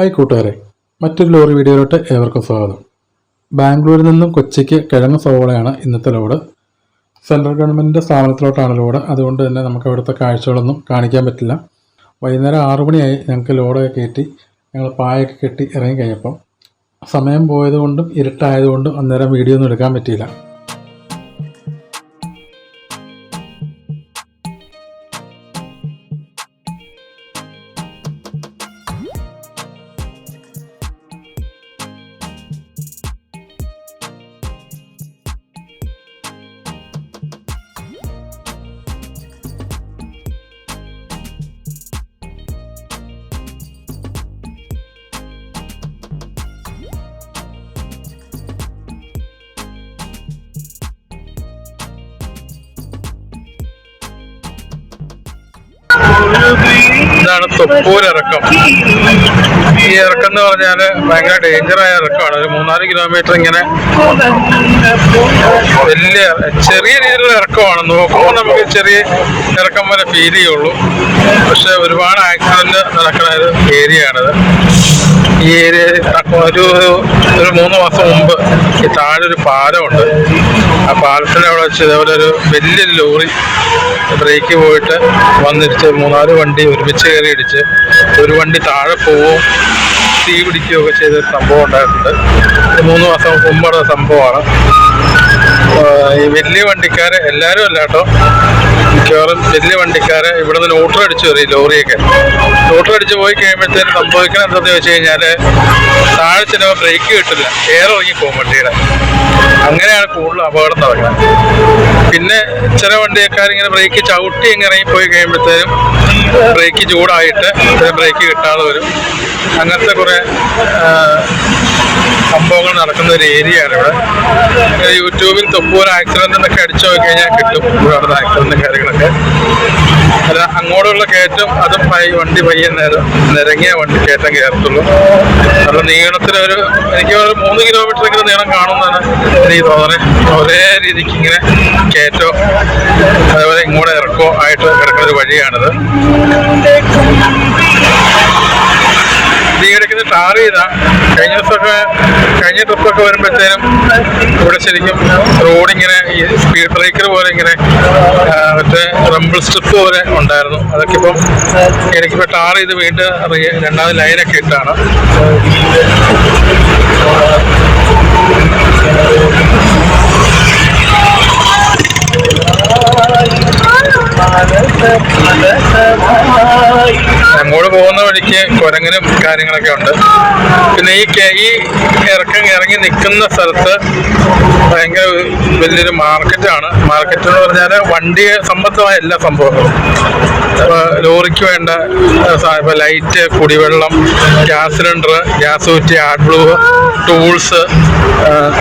Hi കൂട്ടുകാരെ, മറ്റൊരു lorry വീഡിയോയിലോട്ട് ഏവർക്കും സ്വാഗതം. ബാംഗ്ലൂരിൽ നിന്നും കൊച്ചിക്ക് കിഴങ്ങ് സവോളയാണ് ഇന്നത്തെ ലോഡ്. സെൻട്രൽ ഗവൺമെൻറ്റിൻ്റെ സ്ഥാപനത്തിലോട്ടാണ് ലോഡ്. അതുകൊണ്ട് തന്നെ നമുക്ക് അവിടുത്തെ കാഴ്ചകളൊന്നും കാണിക്കാൻ പറ്റില്ല. വൈകുന്നേരം 6 മണിയായി ഞങ്ങൾക്ക് ലോഡൊക്കെ കയറ്റി ഞങ്ങൾ പായൊക്കെ കെട്ടി ഇറങ്ങി കഴിഞ്ഞപ്പം സമയം പോയതുകൊണ്ടും ഇരുട്ടായതുകൊണ്ടും അന്നേരം വീഡിയോ ഒന്നും എടുക്കാൻ പറ്റിയില്ല. ഇതാണ് തൊപ്പൂരിറക്കം. ഈ ഇറക്കം എന്ന് പറഞ്ഞാൽ ഭയങ്കര ഡേഞ്ചറായ ഇറക്കമാണ്. ഒരു 3-4 കിലോമീറ്റർ ഇങ്ങനെ വലിയ ചെറിയ രീതിയിലുള്ള ഇറക്കമാണ്. നോക്കുമ്പോൾ നമുക്ക് ചെറിയ ഇറക്കം പോലെ ഫീൽ ചെയ്യുള്ളൂ. പക്ഷെ ഒരുപാട് ആക്സിഡന്റ് നടക്കുന്ന ഒരു ഏരിയ ആണിത്. ഈ ഏരിയ ഒരു 3 മാസം മുമ്പ് ഈ താഴെ ഒരു പാലമുണ്ട്. ആ പാലത്തിന് അവിടെ വെച്ച് ഇതേപോലെ ഒരു വലിയൊരു ലോറി ബ്രേക്ക് പോയിട്ട് വന്നിടിച്ച് 3-4 വണ്ടി ഒരുമിച്ച് കയറി ഇടിച്ച് ഒരു വണ്ടി താഴെ പോവുകയും തീ പിടിക്കുകയൊക്കെ ചെയ്തൊരു സംഭവം ഉണ്ടായിട്ടുണ്ട്. 3 മാസം മുമ്പുള്ള സംഭവമാണ്. ഈ വലിയ വണ്ടിക്കാരെ എല്ലാവരും അല്ല കേട്ടോ, മിക്കവാറും വലിയ വണ്ടിക്കാരെ ഇവിടെ നിന്ന് ന്യൂട്രൽ അടിച്ചു വരും. ഈ ലോറിയൊക്കെ ന്യൂട്രൽ അടിച്ച് പോയി കഴിയുമ്പോഴത്തേനും സംഭവിക്കണം എന്താണെന്ന് വെച്ച് കഴിഞ്ഞാൽ താഴെ ചിലപ്പോൾ ബ്രേക്ക് കിട്ടില്ല, എയർ ഇറങ്ങിപ്പോകും വണ്ടിയുടെ. അങ്ങനെയാണ് കൂടുതൽ അപകടം നടക്കുന്നത്. പിന്നെ ചില വണ്ടിക്കാരിങ്ങനെ ബ്രേക്ക് ചവിട്ടി ഇങ്ങനെ ഇറങ്ങിപ്പോയി കഴിയുമ്പോഴത്തേനും ബ്രേക്ക് ചൂടായിട്ട് ബ്രേക്ക് കിട്ടാതെ വരും. അങ്ങനത്തെ കുറേ സംഭവങ്ങൾ നടക്കുന്ന ഒരു ഏരിയയാണ് ഇവിടെ. യൂട്യൂബിൽ തൊപ്പൂർ ആക്സിഡന്റ് എന്നൊക്കെ അടിച്ചു നോക്കി കഴിഞ്ഞാൽ കിട്ടും ഇവിടെ ആക്സിഡന്റും കാര്യങ്ങളൊക്കെ. അല്ല, അങ്ങോട്ടുള്ള കയറ്റം അതും വണ്ടി പയ്യെ നിരങ്ങിയ വണ്ടി കയറ്റം കയറത്തുള്ളൂ. നല്ല നീളത്തിലൊരു എനിക്ക് 3 കിലോമീറ്റർ എങ്കിലും നീളം കാണുമെന്നാണ് എനിക്ക് തോന്നുന്നത്. ഒരേ രീതിക്ക് ഇങ്ങനെ കയറ്റോ അതേപോലെ ഇങ്ങോട്ട് ഇറക്കോ ആയിട്ട് കിടക്കുന്ന ഒരു വഴിയാണിത്. ഈയിടയ്ക്ക് ടാർ ചെയ്താ കഴിഞ്ഞ ട്രിപ്പൊക്കെ വരുമ്പോഴത്തേനും ഇവിടെ ശരിക്കും റോഡിങ്ങനെ ഈ സ്പീഡ് ബ്രേക്കർ പോലെ ഇങ്ങനെ മറ്റേ റംബിൾ സ്ട്രിപ്പ് പോലെ ഉണ്ടായിരുന്നു. അതൊക്കെ ഇപ്പം എനിക്കിപ്പോൾ ടാർ ചെയ്ത് വീണ്ടും 2ാമത് ലൈനൊക്കെ ഇട്ടാണ്. അങ്ങോട്ട് പോകുന്ന വഴിക്ക് കുരങ്ങനും കാര്യങ്ങളൊക്കെ ഉണ്ട്. പിന്നെ ഈ ഇറങ്ങി നിൽക്കുന്ന സ്ഥലത്ത് ഭയങ്കര വലിയൊരു മാർക്കറ്റാണ്. മാർക്കറ്റ് എന്ന് പറഞ്ഞാൽ വണ്ടി സംബന്ധമായ എല്ലാ സംഭവങ്ങളും, ലോറിക്ക് വേണ്ട ഇപ്പം ലൈറ്റ്, കുടിവെള്ളം, ഗ്യാസ് സിലിണ്ടർ, ഗ്യാസ് കുറ്റി, ആഡ്ബ്ലൂ, ടൂൾസ്,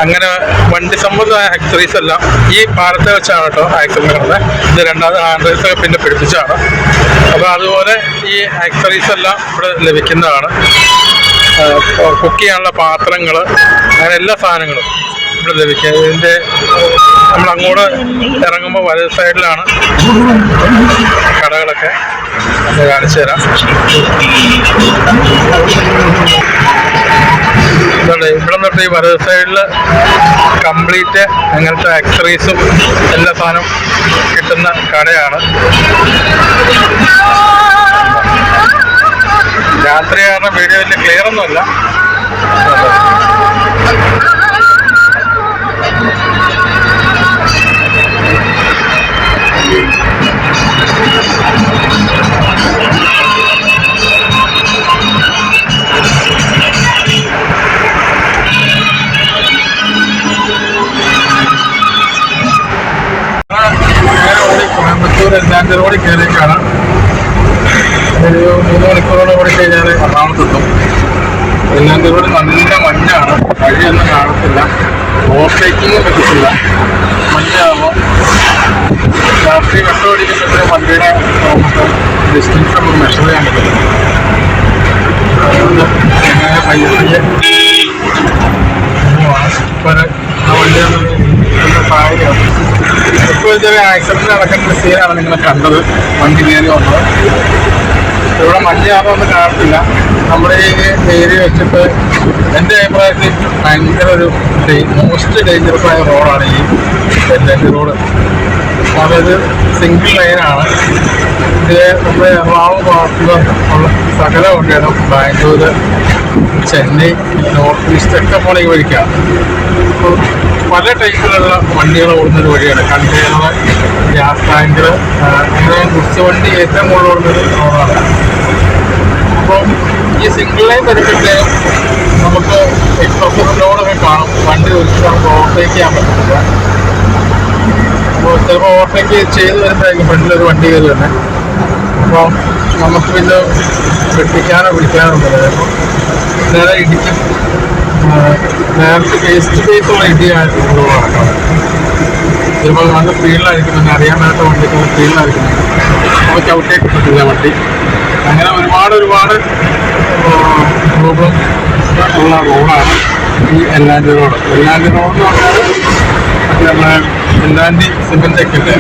അങ്ങനെ വണ്ടി സംബന്ധമായ ആക്സറീസ് എല്ലാം ഈ പാലത്തെ വെച്ചാണ് കേട്ടോ ആക്സിഡന്റ് നടന്നത്. ഇത് 2ാമത് ഹാൻഡ് റൈസൊക്കെ പിന്നെ പിടിപ്പിച്ചാണ്. അപ്പോൾ അതുപോലെ ഈ ആക്സറീസ് എല്ലാം ഇവിടെ ലഭിക്കുന്നതാണ്. കുക്ക് ചെയ്യാനുള്ള പാത്രങ്ങൾ, അങ്ങനെ എല്ലാ സാധനങ്ങളും ഇവിടെ ലഭിക്കുക. ഇതിൻ്റെ നമ്മൾ അങ്ങോട്ട് ഇറങ്ങുമ്പോൾ വലത് സൈഡിലാണ് കടകളൊക്കെ. കാണിച്ചു തരാം. ഇവിടെ നിന്നിട്ട് ഈ വലത് സൈഡിൽ കംപ്ലീറ്റ് അങ്ങനത്തെ ആക്സറീസും എല്ലാ സാധനവും കിട്ടുന്ന കടയാണ്. രാത്രി കാരണം വീഡിയോ വലിയ ക്ലിയർ ഒന്നുമല്ല. കോയമ്പത്തൂർ എല്ലാഞ്ചേരി കയറിയേക്കാണ്. ഒരു 3 മണിക്കൂറോടെ ഓടി കഴിഞ്ഞാൽ എറണാകുളത്തെത്തും. എല്ലാഞ്ചേരി നല്ല മഞ്ഞാണ്, വഴിയൊന്നും കാണത്തില്ല, ഓവർടേക്കിങ് പറ്റത്തില്ല. മഞ്ഞാകുമ്പോൾ രാത്രി കട്ടോടിക്കുമ്പോഴത്തെ വണ്ടിയുടെ നമുക്ക് ഡിസ്റ്റൻസ് നമുക്ക് മെഷർ ചെയ്യാൻ പറ്റില്ല. അതുകൊണ്ട് പയ്യെ ആ വണ്ടി സാഹചര്യം. ഇപ്പോൾ ചെറിയ ആക്സിഡന്റ് നടക്കുന്ന സീനാണ് നിങ്ങൾ കണ്ടത്. വണ്ടി കയറി വന്നത്. ഇവിടെ മഞ്ഞാണെന്ന് കാണത്തില്ല. നമ്മുടെ ഈ ഏരിയ വെച്ചിട്ട് എൻ്റെ അഭിപ്രായത്തിൽ ഭയങ്കര ഒരു മോസ്റ്റ് ഡേഞ്ചറസ് ആയ റോഡാണ് ഈ വെല്ലങ്കി റോഡ്. അതായത് സിംഗിൾ ലൈനാണ്. ഇത് നമ്മുടെ എറണാകുളം ഭാഗത്തുള്ള സകല വണ്ടികളും ബാംഗ്ലൂർ, ചെന്നൈ, നോർത്ത് ഈസ്റ്റ് ഒക്കെ പോണ ഈ വഴിക്കാണ്. അപ്പോൾ പല ടൈപ്പിലുള്ള വണ്ടികൾ ഓടുന്നൊരു വഴിയാണ്. കണ്ടെയ്നർ, ഗ്യാസ് ടാങ്കർ, അങ്ങനെ ഗുഡ്സ് വണ്ടി ഏറ്റവും കൂടുതൽ ഓടുന്നൊരു റോഡാണ്. അപ്പോൾ ഈ സിംഗിൾ ലൈൻ വരുമ്പോഴത്തേക്കും നമുക്ക് എക്സ്പ്രസ് ലോഡൊക്കെ കാണും. വണ്ടി ഒരിക്കലും നമുക്ക് ഓവർടേക്ക് ചെയ്യാൻ പറ്റത്തില്ല. അപ്പോൾ ചിലപ്പോൾ ഓവർടേക്ക് ചെയ്ത് വരുമ്പോഴായിരിക്കും ഫ്രണ്ടിലൊരു വണ്ടി കയറി തന്നെ. അപ്പോൾ നമുക്ക് പിന്നെ വെട്ടിക്കാനോ പിടിക്കാനോ ഉണ്ടല്ലോ. അപ്പോൾ നേരെ ഇടിക്കും. നേരത്തെ ഫേസ് ടു ഫേസ് ഉള്ള ഇടിയായിട്ട് നടക്കണം. ചിലപ്പോൾ നല്ല സ്പീഡിലായിരിക്കും. പിന്നെ അറിയാൻ മേലാത്ത വണ്ടിക്ക് സ്പീഡിലായിരിക്കും. അപ്പോൾ ചവിട്ടിയൊക്കെ കിട്ടത്തില്ല വണ്ടി. അങ്ങനെ ഒരുപാട് പ്രോബ്ലം ഉള്ള റോഡാണ് ഈ എല്ലാൻഡി റോഡ്. എല്ലാൻഡി റോഡ് എന്ന് പറഞ്ഞാൽ നമ്മുടെ എല്ലാൻഡി സിമെൻ്റ് ഒക്കെ ഉണ്ട്.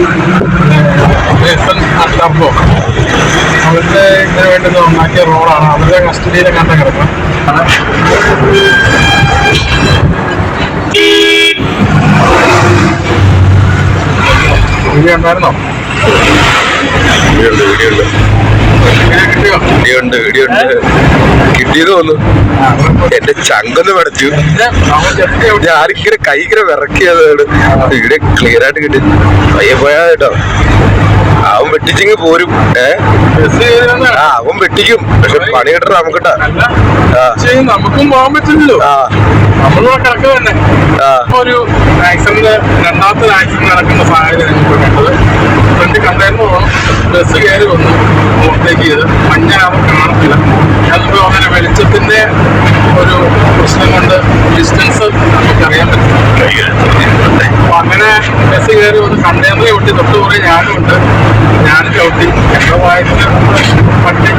ടർബോ അവരുടെ ഇതിന് വേണ്ടി ഉണ്ടാക്കിയ റോഡാണ്. അവരുടെ കസ്റ്റഡിയിലെ കണ്ട കിടക്കണം. വീഡിയോ ഉണ്ടായിരുന്നോ? കിട്ടിയത് തോന്നുന്നു. എന്റെ ചങ്കൊന്ന് പടച്ചു. ഞാനിങ്ങനെ കൈങ്ങനെ വിറക്കിയതാണ്. ഇവിടെ ക്ലിയർ ആയിട്ട് കിട്ടി. പയ്യെ പോയാ കേട്ടോ. അവൻ വെട്ടിച്ചിങ്ങ് പോരും. അവൻ വെട്ടിക്കും. പക്ഷെ പണി കിട്ടണം നമുക്കിട്ടാ. നമുക്കും പോകാൻ പറ്റില്ലല്ലോ. നമ്മളിവിടെ കിടക്കുക തന്നെ. ഒരു ആക്സിഡന്റ്, രണ്ടാമത്തെ ആക്സിഡന്റ് നടക്കുന്ന സാഹചര്യം ഞങ്ങൾക്ക് കണ്ടത്. ഫ്രണ്ട് കണ്ടെയ്നർ പോകണം. ബസ് കയറി വന്നു ഓവർടേക്ക് ചെയ്ത്. മഞ്ഞാവും കാണത്തില്ല. അതിപ്പോൾ അങ്ങനെ വെളിച്ചത്തിന്റെ ഒരു പ്രശ്നം കൊണ്ട് ഡിസ്റ്റൻസ് നമുക്കറിയാൻ പറ്റും. അപ്പൊ അങ്ങനെ ബസ് കയറി വന്ന് കണ്ടെയ്നറിൽ ഒട്ടി തൊട്ട് കുറേ ഞാനും ഉണ്ട്. ഞാനും ചവിട്ടി. എന്റെ വായന പറ്റി.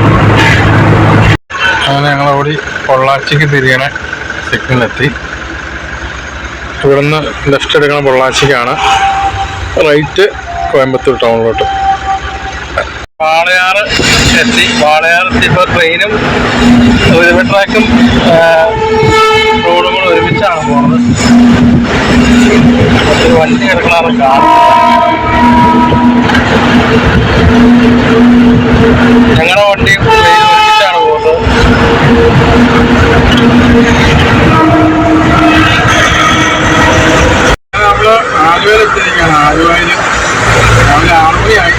അങ്ങനെ ഞങ്ങൾ ഓടി പൊള്ളാച്ചിക്ക് തിരിയണ സിഗ്നലെത്തി. ഇവിടുന്ന് ലെഫ്റ്റ് എടുക്കണം പൊള്ളാച്ചിക്കാണ്. റൈറ്റ് കോയമ്പത്തൂർ ടൗണിലോട്ട്. വാളയാറ് എത്തി. വാളയാറെത്തി. ഇപ്പോൾ ട്രെയിനും റെയിൽവേ ട്രാക്കും റോഡും കൂടെ ഒരുമിച്ചാണ് പോകുന്നത്. ഒരു വണ്ടി കിടക്കണ കാണും. ഞങ്ങളുടെ വണ്ടിയും ട്രെയിനും ഒരുമിച്ചാണ് പോകുന്നത്. നമ്മള് ആലുവയിലെത്തിയിരിക്കുകയാണ്. ആലുവയിൽ രാവിലെ 6 മണിയായി.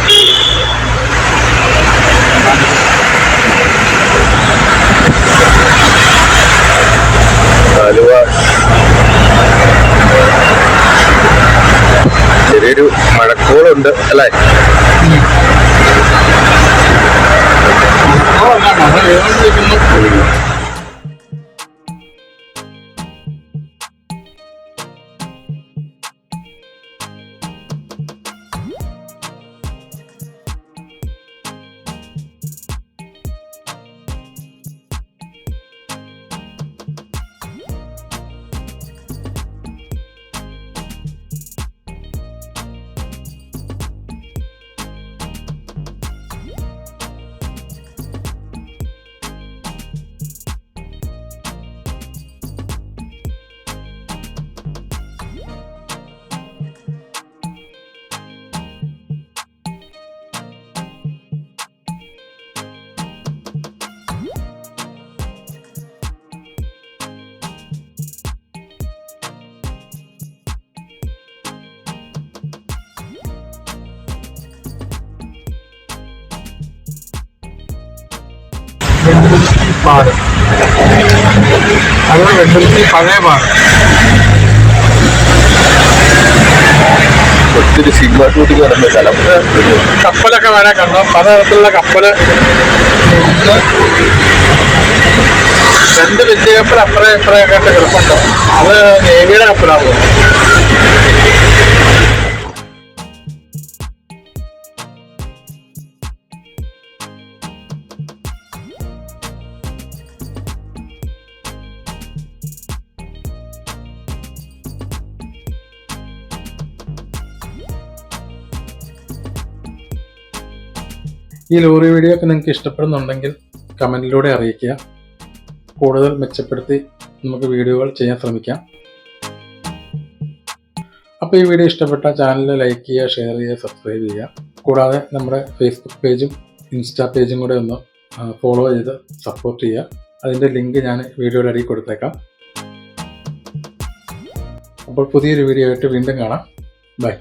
ആലുവ ചെറിയൊരു മഴക്കോളുണ്ട് അല്ലേ? മഴ വേണ്ടിയിരിക്കുന്നു. പാലം. അത് വെണ്ടുരുത്തി പഴയ പാലം. ഒത്തിരി സിനിമ ഷൂട്ടിങ് നടന്ന സ്ഥലം. കപ്പലൊക്കെ വേണേ കണ്ടോ. പലതരത്തിലുള്ള കപ്പല്. 2 വലിയ കപ്പൽ അപ്പുറം ഇപ്പുറമൊക്കെ ആയിട്ട് കിടപ്പുണ്ടോ. അത് നേവിയുടെ കപ്പലാകുമോ? ഈ ലോറി വീഡിയോ ഒക്കെ നിങ്ങൾക്ക് ഇഷ്ടപ്പെടുന്നുണ്ടെങ്കിൽ കമൻറ്റിലൂടെ അറിയിക്കുക. കൂടുതൽ മെച്ചപ്പെടുത്തി നമുക്ക് വീഡിയോകൾ ചെയ്യാൻ ശ്രമിക്കാം. അപ്പോൾ ഈ വീഡിയോ ഇഷ്ടപ്പെട്ട ചാനൽ ലൈക്ക് ചെയ്യുക, ഷെയർ ചെയ്യുക, സബ്സ്ക്രൈബ് ചെയ്യുക. കൂടാതെ നമ്മുടെ ഫേസ്ബുക്ക് പേജും ഇൻസ്റ്റാ പേജും കൂടെ ഒന്ന് ഫോളോ ചെയ്ത് സപ്പോർട്ട് ചെയ്യുക. അതിൻ്റെ ലിങ്ക് ഞാൻ വീഡിയോയുടെ അടിയിൽ കൊടുത്തേക്കാം. അപ്പോൾ പുതിയൊരു വീഡിയോ ആയിട്ട് വീണ്ടും കാണാം. ബൈ.